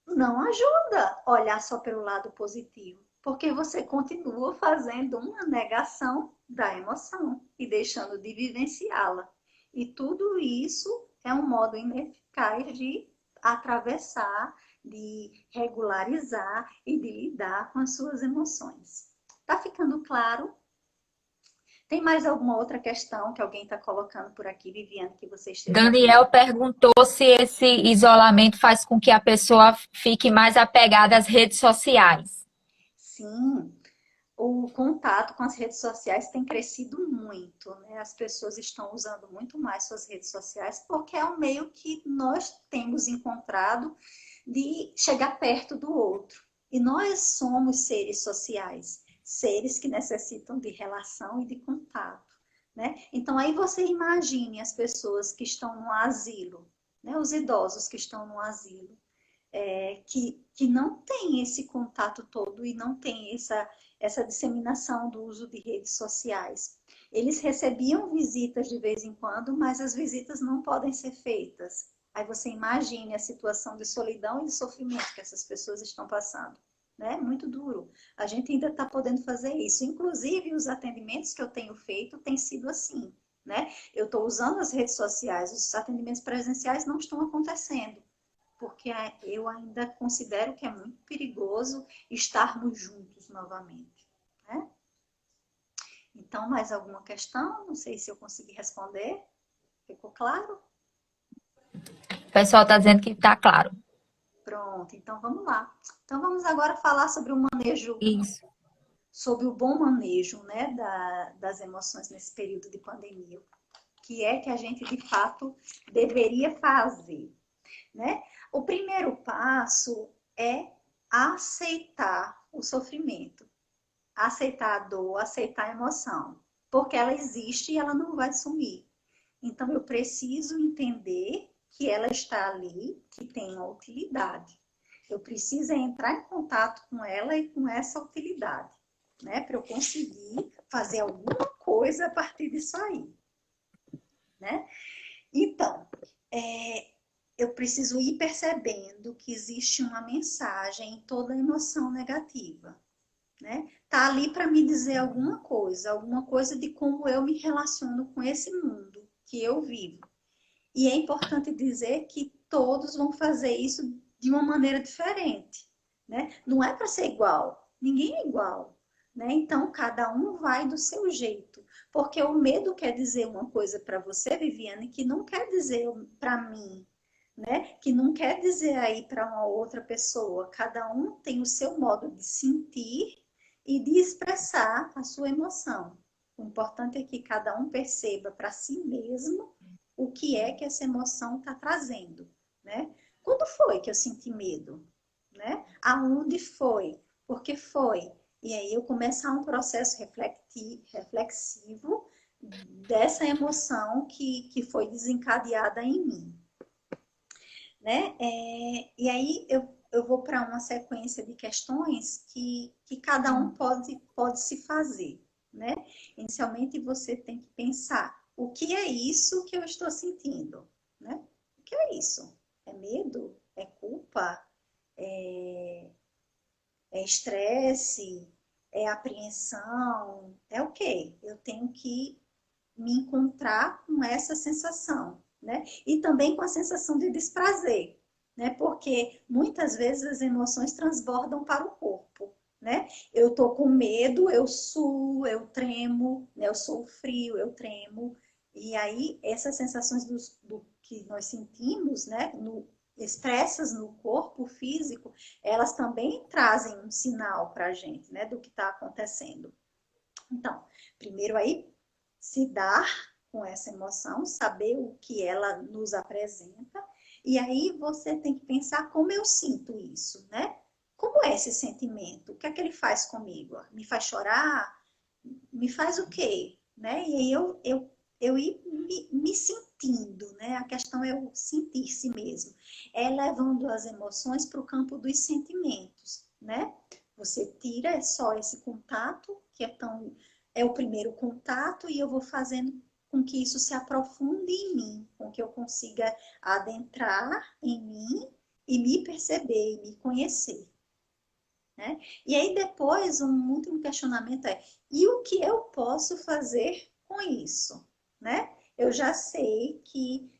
B: não ajuda a olhar só pelo lado positivo, porque você continua fazendo uma negação da emoção e deixando de vivenciá-la. E tudo isso é um modo ineficaz de atravessar, de regularizar e de lidar com as suas emoções. Tá ficando claro? Tem mais alguma outra questão que alguém está colocando por aqui, Viviane, que você esteja
A: Daniel
B: vendo?
A: perguntou se esse isolamento faz com que a pessoa fique mais apegada às redes sociais.
B: Sim, o contato com as redes sociais tem crescido muito, né? As pessoas estão usando muito mais suas redes sociais porque é um meio que nós temos encontrado de chegar perto do outro. E nós somos seres sociais, seres que necessitam de relação e de contato, né? Então aí você imagine as pessoas que estão no asilo, né? Os idosos que estão no asilo, que não tem esse contato todo e não tem essa disseminação do uso de redes sociais. Eles recebiam visitas de vez em quando, mas as visitas não podem ser feitas. Aí você imagine a situação de solidão e de sofrimento que essas pessoas estão passando. Né? Muito duro. A gente ainda está podendo fazer isso. Inclusive, os atendimentos que eu tenho feito têm sido assim. Né? Eu estou usando as redes sociais, os atendimentos presenciais não estão acontecendo porque eu ainda considero que é muito perigoso estarmos juntos novamente. Né? Então, mais alguma questão? Não sei se eu consegui responder. Ficou claro?
A: O pessoal está dizendo que está claro.
B: Pronto, então vamos lá. Então vamos agora falar sobre o manejo,
A: Isso.
B: sobre o bom manejo, né, das emoções nesse período de pandemia. O que é que a gente de fato deveria fazer, né? O primeiro passo é aceitar o sofrimento, aceitar a dor, aceitar a emoção. porque ela existe e ela não vai sumir. Então, eu preciso entender que ela está ali, que tem uma utilidade. Eu preciso entrar em contato com ela e com essa utilidade, né? Para eu conseguir fazer alguma coisa a partir disso aí, né? Então, eu preciso ir percebendo que existe uma mensagem em toda emoção negativa, né? Tá ali para me dizer alguma coisa de como eu me relaciono com esse mundo que eu vivo. E é importante dizer que todos vão fazer isso de uma maneira diferente, né? Não é para ser igual, ninguém é igual, né? Então, cada um vai do seu jeito, porque o medo quer dizer uma coisa para você, Viviane, que não quer dizer para mim, né? Que não quer dizer aí para uma outra pessoa. Cada um tem o seu modo de sentir e de expressar a sua emoção. O importante é que cada um perceba para si mesmo o que é que essa emoção está trazendo, né? Quando foi que eu senti medo, né? Aonde foi? Por que foi? E aí eu começar um processo reflexivo dessa emoção que foi desencadeada em mim, né? E aí eu vou para uma sequência de questões que cada um pode se fazer, né? Inicialmente você tem que pensar, o que é isso que eu estou sentindo, né? O que é isso? É medo? É culpa? É estresse? É apreensão? É o quê? Eu tenho que me encontrar com essa sensação, né? E também com a sensação de desprazer, né? Porque muitas vezes as emoções transbordam para o corpo, né? Eu tô com medo, eu suo, eu tremo, né? Eu sou frio, eu tremo. E aí essas sensações do que nós sentimos, né? Expressas no corpo físico, elas também trazem um sinal para a gente, né? Do que está acontecendo. Então, primeiro aí se dar com essa emoção, saber o que ela nos apresenta, e aí você tem que pensar como eu sinto isso, né? Como é esse sentimento? O que é que ele faz comigo? Me faz chorar? Me faz o quê? Né? E aí eu ir me sentindo, né? A questão é o sentir-se mesmo. É levando as emoções para o campo dos sentimentos, né? Você tira só esse contato, que é o primeiro contato, e eu vou fazendo com que isso se aprofunde em mim, com que eu consiga adentrar em mim e me perceber e me conhecer, né? E aí depois um último questionamento é: e o que eu posso fazer com isso, né? Eu já sei que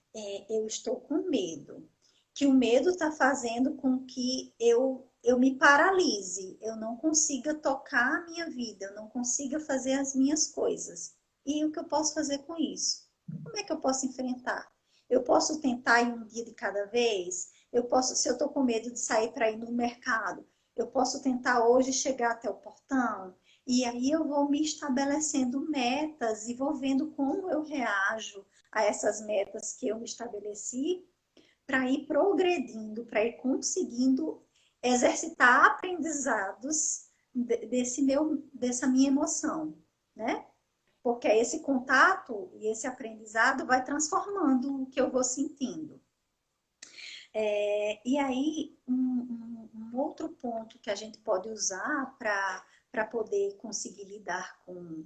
B: eu estou com medo, que o medo está fazendo com que eu me paralise, eu não consiga tocar a minha vida, eu não consiga fazer as minhas coisas. E o que eu posso fazer com isso? Como é que eu posso enfrentar? Eu posso tentar ir um dia de cada vez? Eu posso, se eu estou com medo de sair para ir no mercado, eu posso tentar hoje chegar até o portão, e aí eu vou me estabelecendo metas e vou vendo como eu reajo a essas metas que eu me estabeleci para ir progredindo, para ir conseguindo exercitar aprendizados dessa minha emoção, né? Porque esse contato e esse aprendizado vai transformando o que eu vou sentindo. E aí, um outro ponto que a gente pode usar para poder conseguir lidar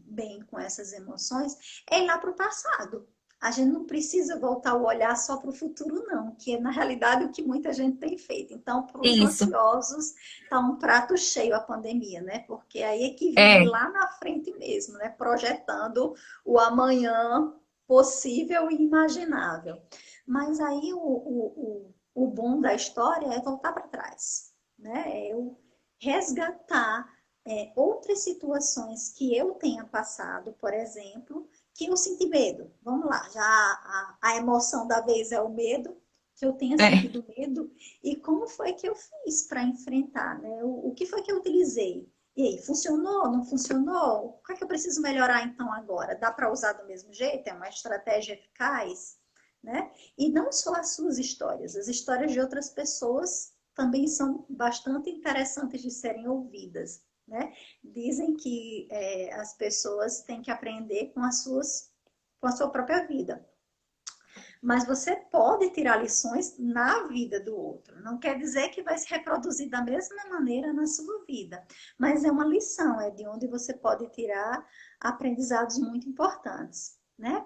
B: bem com essas emoções é ir lá para o passado. A gente não precisa voltar o olhar só para o futuro, não, que é na realidade o que muita gente tem feito. Então, para os
A: Isso.
B: ansiosos, está um prato cheio a pandemia, né? Porque aí é que vive
A: É,
B: lá na frente mesmo, né? Projetando o amanhã possível e imaginável. Mas aí o bom da história é voltar para trás, né? É eu resgatar outras situações que eu tenha passado, por exemplo, que eu senti medo. Vamos lá, já a emoção da vez é o medo, que eu tenha
A: é.
B: sentido medo, e como foi que eu fiz para enfrentar, né? O que foi que eu utilizei? E aí, funcionou? Não funcionou? O que é que eu preciso melhorar então agora? Dá para usar do mesmo jeito? É uma estratégia eficaz? Né? E não só as suas histórias, as histórias de outras pessoas também são bastante interessantes de serem ouvidas. né? Dizem que as pessoas têm que aprender com com a sua própria vida. Mas você pode tirar lições na vida do outro. Não quer dizer que vai se reproduzir da mesma maneira na sua vida, mas é uma lição, é de onde você pode tirar aprendizados muito importantes, né?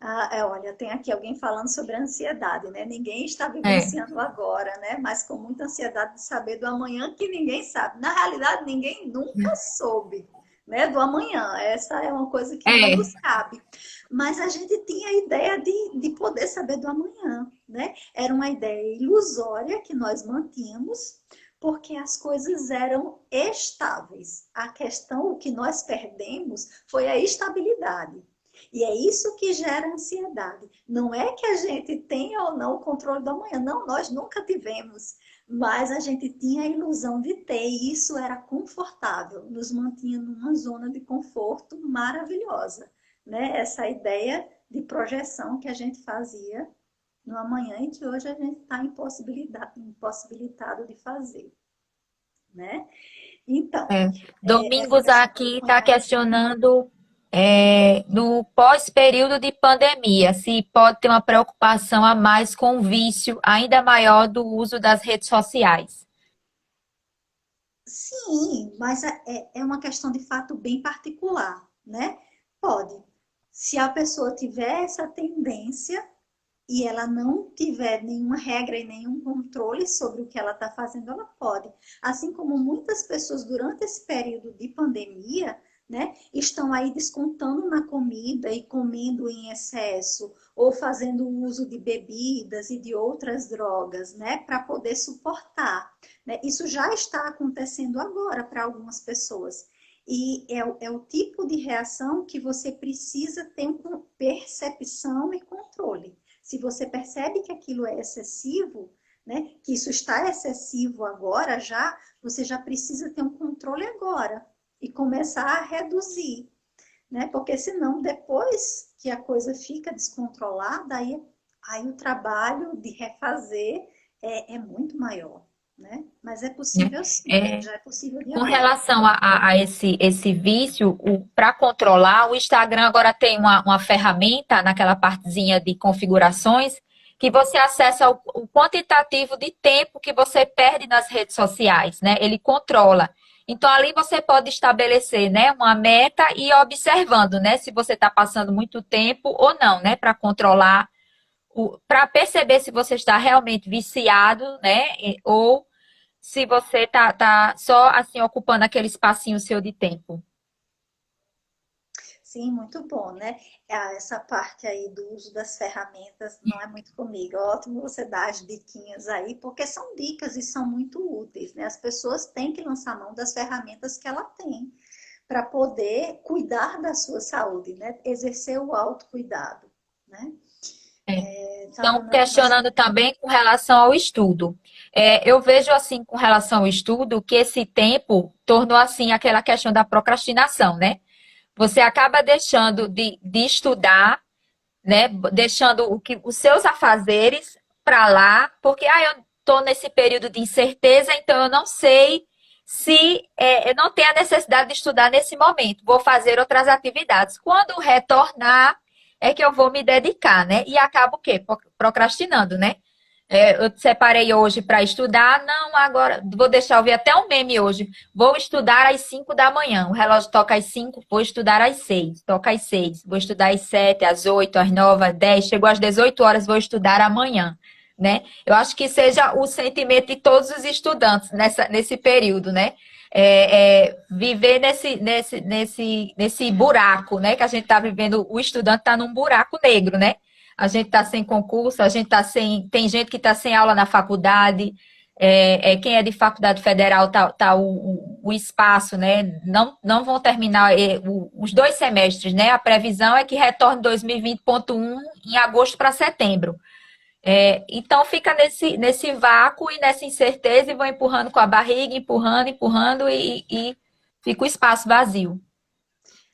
B: Olha, tem aqui alguém falando sobre a ansiedade, né? Ninguém está
A: É,
B: vivenciando agora, né? Mas com muita ansiedade de saber do amanhã que ninguém sabe. Na realidade, ninguém nunca soube, né? Do amanhã. Essa é uma coisa que não
A: é,
B: nos cabe. Mas a gente tinha a ideia de poder saber do amanhã, né? Era uma ideia ilusória que nós mantínhamos, porque as coisas eram estáveis. A questão, o que nós perdemos foi a estabilidade. E é isso que gera ansiedade. Não é que a gente tenha ou não o controle do amanhã. Não, nós nunca tivemos. Mas a gente tinha a ilusão de ter, e isso era confortável, nos mantinha numa zona de conforto maravilhosa. Né? Essa ideia de projeção que a gente fazia no amanhã e que hoje a gente está impossibilitado de fazer. Né? Então,
A: é.
B: essa
A: Domingos
B: questão do
A: aqui está
B: conhecimento.
A: questionando no pós-período de pandemia, se pode ter uma preocupação a mais com o vício ainda maior do uso das redes sociais.
B: Sim, mas é uma questão de fato bem particular, né? Pode. Se a pessoa tiver essa tendência e ela não tiver nenhuma regra e nenhum controle sobre o que ela está fazendo, ela pode. Assim como muitas pessoas durante esse período de pandemia, né, estão aí descontando na comida e comendo em excesso, ou fazendo uso de bebidas e de outras drogas, né, para poder suportar. Né? Isso já está acontecendo agora para algumas pessoas. E é o tipo de reação que você precisa ter percepção e controle. Se você percebe que aquilo é excessivo, né, que isso está excessivo agora já, você já precisa ter um controle agora e começar a reduzir, né? Porque senão depois que a coisa fica descontrolada, aí o trabalho de refazer é muito maior, né? Mas é
A: Né?
B: possível sim,
A: É,
B: já é possível de
A: com
B: agora.
A: relação a esse vício, para controlar, o Instagram agora tem uma ferramenta naquela partezinha de configurações que você acessa o quantitativo de tempo que você perde nas redes sociais, né? Ele controla. Então, ali você pode estabelecer, né, uma meta e ir observando, né, se você está passando muito tempo ou não, né, para controlar, para perceber se você está realmente viciado, né, ou se você tá só assim ocupando aquele espacinho seu de tempo.
B: Sim, muito bom, né? Essa parte aí do uso das ferramentas não é muito comigo. É ótimo você dar as diquinhas aí, porque são dicas e são muito úteis, né? As pessoas têm que lançar mão das ferramentas que ela tem para poder cuidar da sua saúde, né? Exercer o autocuidado, né?
A: É.
B: Tava
A: Estão questionando
B: nós.
A: também com relação ao estudo. Eu vejo assim com relação ao estudo que esse tempo tornou assim aquela questão da procrastinação, né? Você acaba deixando de estudar, né? Deixando os seus afazeres para lá, porque eu estou nesse período de incerteza, então eu não sei se eu não tenho a necessidade de estudar nesse momento. Vou fazer outras atividades. Quando retornar, é que eu vou me dedicar, né? E acabo o quê? Procrastinando, né? Eu separei hoje para estudar. Não, agora vou deixar eu ver até um meme hoje. Vou estudar às 5 da manhã. O relógio toca às 5, vou estudar às 6. Toca às 6. Vou estudar às 7, às 8, às 9, às 10. Chegou às 18 horas, vou estudar amanhã. Né? Eu acho que seja o sentimento de todos os estudantes nesse período, né? Viver nesse buraco, né? Que a gente está vivendo, o estudante está num buraco negro, né? A gente está sem concurso, a gente está sem. Tem gente que está sem aula na faculdade. Quem é de faculdade federal tá o espaço, né? Não vão terminar os 2 semestres, né? A previsão é que retorne 2020.1 em agosto para setembro. Então fica nesse vácuo e nessa incerteza e vão empurrando com a barriga, empurrando, empurrando e fica o espaço vazio.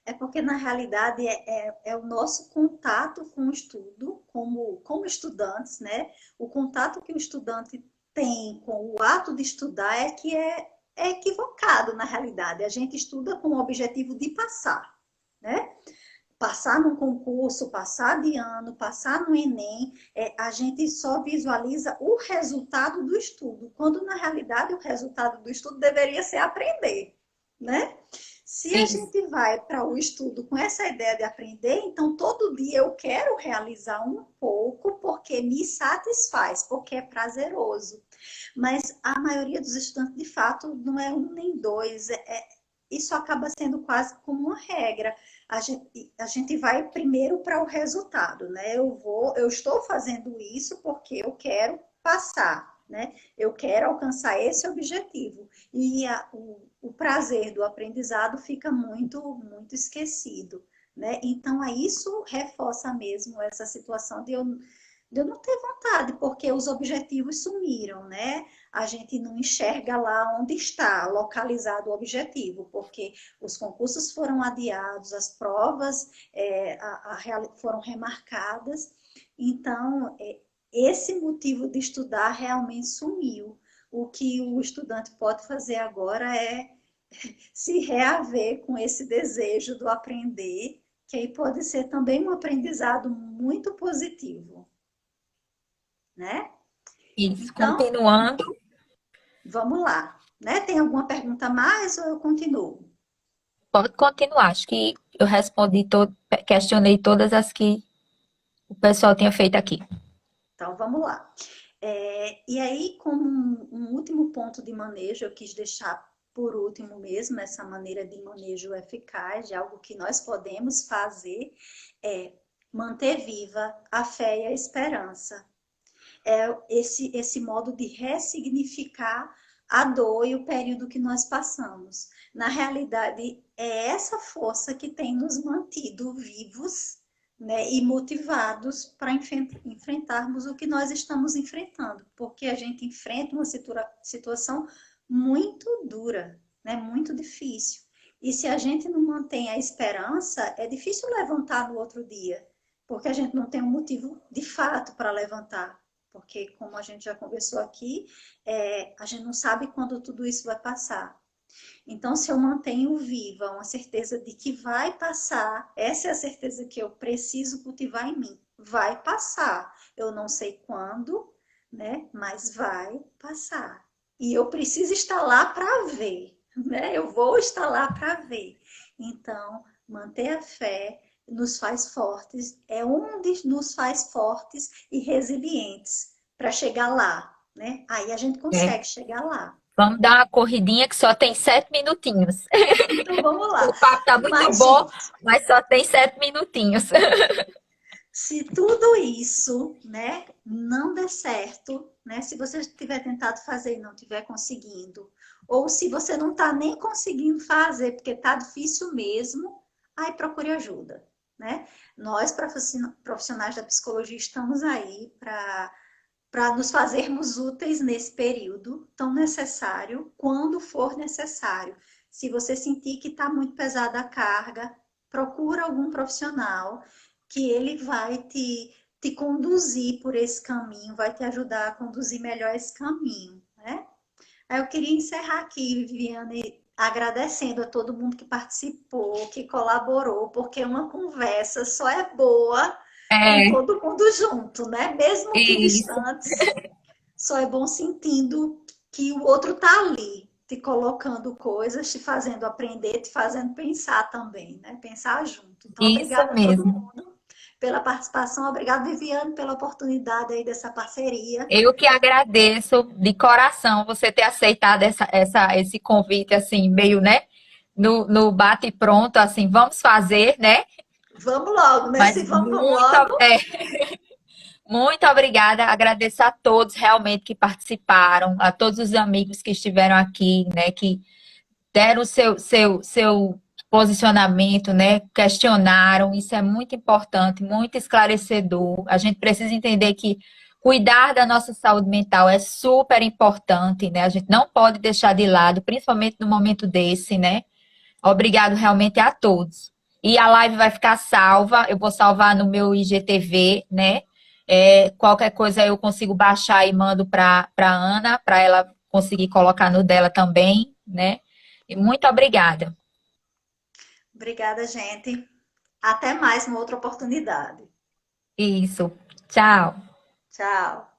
B: É porque, na realidade, é o nosso contato com o estudo, como estudantes, né? O contato que o estudante tem com o ato de estudar é que é equivocado na realidade. A gente estuda com o objetivo de passar, né? Passar num concurso, passar de ano, passar no Enem, a gente só visualiza o resultado do estudo, quando na realidade o resultado do estudo deveria ser aprender, né? Se a
A: Isso.
B: gente vai para o estudo com essa ideia de aprender, então todo dia eu quero realizar um pouco porque me satisfaz, porque é prazeroso. Mas a maioria dos estudantes, de fato, não é um nem dois, isso acaba sendo quase como uma regra. A gente vai primeiro para o resultado, né? Eu estou fazendo isso porque eu quero passar, né? Eu quero alcançar esse objetivo. E o prazer do aprendizado fica muito, muito esquecido, né? Então, isso reforça mesmo essa situação de eu não ter vontade, porque os objetivos sumiram, né? A gente não enxerga lá onde está localizado o objetivo, porque os concursos foram adiados, as provas foram remarcadas, então esse motivo de estudar realmente sumiu. O que o estudante pode fazer agora é se reaver com esse desejo do aprender, que aí pode ser também um aprendizado muito positivo, né?
A: Isso.
B: Então,
A: Continuando,
B: vamos lá, né? Tem alguma pergunta a mais ou eu continuo?
A: pode continuar. Acho que eu respondi, questionei todas as que o pessoal tinha feito aqui.
B: Então, vamos lá. E aí, como um último ponto de manejo, eu quis deixar por último mesmo essa maneira de manejo eficaz, de algo que nós podemos fazer, é manter viva a fé e a esperança. É esse modo de ressignificar a dor e o período que nós passamos. Na realidade, é essa força que tem nos mantido vivos, né, e motivados para enfrentarmos o que nós estamos enfrentando, porque a gente enfrenta uma situação muito dura, né, muito difícil. E se a gente não mantém a esperança, é difícil levantar no outro dia, porque a gente não tem um motivo de fato para levantar. Porque, como a gente já conversou aqui, a gente não sabe quando tudo isso vai passar. Então, se eu mantenho viva uma certeza de que vai passar, essa é a certeza que eu preciso cultivar em mim. Vai passar. Eu não sei quando, né? Mas vai passar. E eu preciso estar lá para ver, né? Eu vou estar lá para ver. Então, manter a fé nos faz fortes, é onde nos faz fortes e resilientes para chegar lá, né? Aí a gente
A: É.
B: consegue chegar lá.
A: Vamos dar uma corridinha que só tem 7 minutinhos.
B: Então vamos lá.
A: O papo tá muito
B: Mas,
A: bom,
B: gente,
A: mas só tem 7 minutinhos.
B: se tudo isso, né, não der certo, né, se você tiver tentado fazer e não tiver conseguindo, ou se você não está nem conseguindo fazer porque está difícil mesmo, aí procure ajuda, né? Nós, profissionais da psicologia, estamos aí para nos fazermos úteis nesse período tão necessário, quando for necessário. Se você sentir que está muito pesada a carga, procura algum profissional que ele vai te conduzir por esse caminho, vai te ajudar a conduzir melhor esse caminho, né? Aí eu queria encerrar aqui, Viviane, agradecendo a todo mundo que participou, que colaborou, porque uma conversa só é boa com
A: É,
B: todo mundo junto, né? Mesmo que
A: isso.
B: distantes, só é bom sentindo que o outro tá ali, te colocando coisas, te fazendo aprender, te fazendo pensar também, né? Pensar junto. Então,
A: Isso
B: obrigada a todo
A: mesmo.
B: mundo pela participação, obrigada, Viviane, pela oportunidade aí dessa parceria.
A: Eu que agradeço de coração você ter aceitado esse convite, assim, meio, né? No bate e pronto, assim, vamos fazer, né?
B: Vamos logo, né?
A: Mas
B: Se vamos logo.
A: muito obrigada. Agradeço a todos realmente que participaram, a todos os amigos que estiveram aqui, né? Que deram o seu posicionamento, né? Questionaram. Isso é muito importante, muito esclarecedor. A gente precisa entender que cuidar da nossa saúde mental é super importante, né? A gente não pode deixar de lado, principalmente no momento desse, né? Obrigado realmente a todos. E a live vai ficar salva, eu vou salvar no meu IGTV, né? Qualquer coisa eu consigo baixar e mando para Ana, para ela conseguir colocar no dela também, né? E muito obrigada.
B: Obrigada, gente. Até mais uma outra oportunidade.
A: Isso. Tchau.
B: Tchau.